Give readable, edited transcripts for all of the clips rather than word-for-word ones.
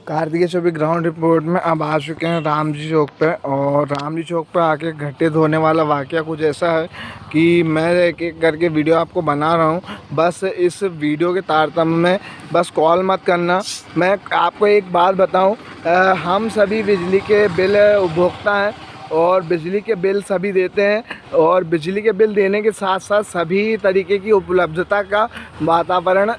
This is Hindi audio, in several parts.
कार्तिकेय चौबे ग्राउंड रिपोर्ट में अब आ चुके हैं रामजी चौक पे। और रामजी चौक पे आके घटित होने वाला वाक़या कुछ ऐसा है कि मैं एक एक करके वीडियो आपको बना रहा हूँ। बस इस वीडियो के तारतम्य में बस कॉल मत करना। मैं आपको एक बात बताऊँ, हम सभी बिजली के बिल उपभोक्ता हैं और बिजली के बिल सभी देते हैं। और बिजली के बिल देने के साथ साथ सभी तरीके की उपलब्धता का वातावरण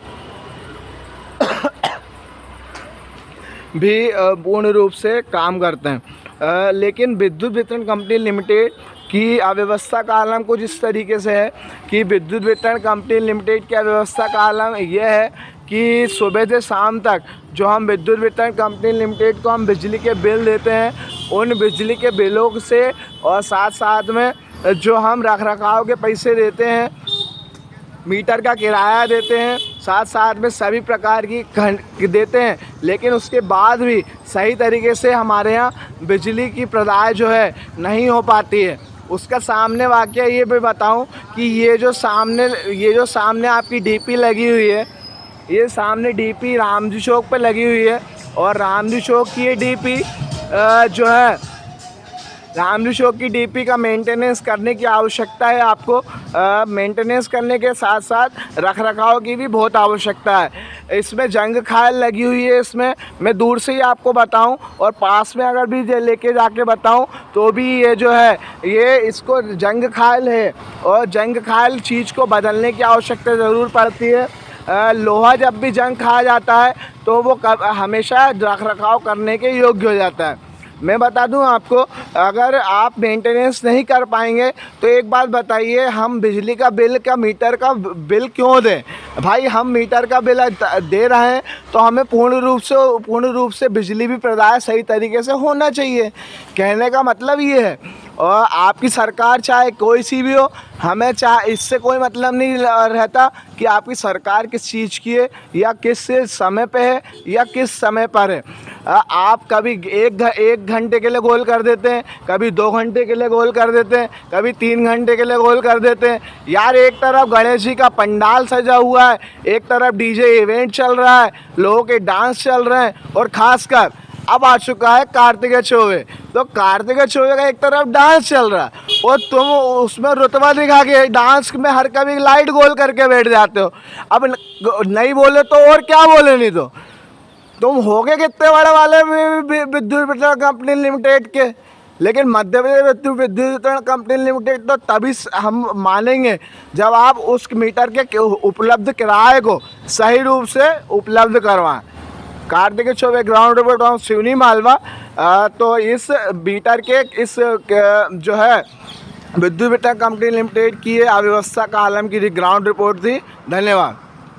भी पूर्ण रूप से काम करते हैं। लेकिन विद्युत वितरण कंपनी लिमिटेड की अव्यवस्था का आलम कुछ इस तरीके से है कि विद्युत वितरण कंपनी लिमिटेड की अव्यवस्था का आलम यह है कि सुबह से शाम तक जो हम विद्युत वितरण कंपनी लिमिटेड को हम बिजली के बिल देते हैं, उन बिजली के बिलों से और साथ साथ में जो हम रख रखाव के पैसे देते हैं, मीटर का किराया देते हैं, साथ साथ में सभी प्रकार की देते हैं, लेकिन उसके बाद भी सही तरीके से हमारे यहाँ बिजली की प्रदाय जो है नहीं हो पाती है। उसका सामने वाक़या ये भी बताऊं कि ये जो सामने आपकी डीपी लगी हुई है, ये सामने डीपी रामजी चौक पे लगी हुई है। और रामजी चौक की ये डीपी जो है रामजी चौक की डीपी का मेंटेनेंस करने की आवश्यकता है आपको। मेंटेनेंस करने के साथ साथ रख रखाव की भी बहुत आवश्यकता है। इसमें जंग खाल लगी हुई है। इसमें मैं दूर से ही आपको बताऊं और पास में अगर भी लेके जाके बताऊं तो भी ये जो है ये इसको जंग खाल है और जंग खाल चीज़ को बदलने की आवश्यकता ज़रूर पड़ती है। लोहा जब भी जंग खा जाता है तो वो हमेशा रख रखाव करने के योग्य हो जाता है। मैं बता दूं आपको, अगर आप मेंटेनेंस नहीं कर पाएंगे तो एक बात बताइए, हम बिजली का बिल का मीटर का बिल क्यों दें? भाई हम मीटर का बिल दे रहे हैं तो हमें पूर्ण रूप से बिजली भी प्रदाय सही तरीके से होना चाहिए। कहने का मतलब ये है। और आपकी सरकार चाहे कोई सी भी हो, हमें चाहे इससे कोई मतलब नहीं रहता कि आपकी सरकार किस चीज़ की है या किस समय पे है या किस समय पर है। आप कभी एक घंटे के लिए गोल कर देते हैं, कभी 2 घंटे के लिए गोल कर देते हैं, कभी 3 घंटे के लिए गोल कर देते हैं। यार एक तरफ गणेश जी का पंडाल सजा हुआ है, एक तरफ डीजे इवेंट चल रहा है, लोगों के डांस चल रहे हैं और ख़ासकर अब आ चुका है कार्तिकेय चौबे। तो कार्तिकेय चौबे का एक तरफ डांस चल रहा है और तुम उसमें रुतबा दिखा के डांस में हर कभी लाइट गोल करके बैठ जाते हो। अब नहीं बोले तो और क्या बोले, नहीं तो तुम होगे कितने बड़े वाले विद्युत वितरण कंपनी लिमिटेड के। लेकिन मध्य प्रदेश विद्युत वितरण कंपनी लिमिटेड तो तभी हम मानेंगे जब आप उस मीटर के उपलब्ध किराए को सही रूप से उपलब्ध करवाएं। Kartikeya Choubey ground report Seoni Malwa. तो इस मीटर के इस जो है विद्युत वितरण कंपनी लिमिटेड की अव्यवस्था का आलम की ग्राउंड रिपोर्ट थी। धन्यवाद।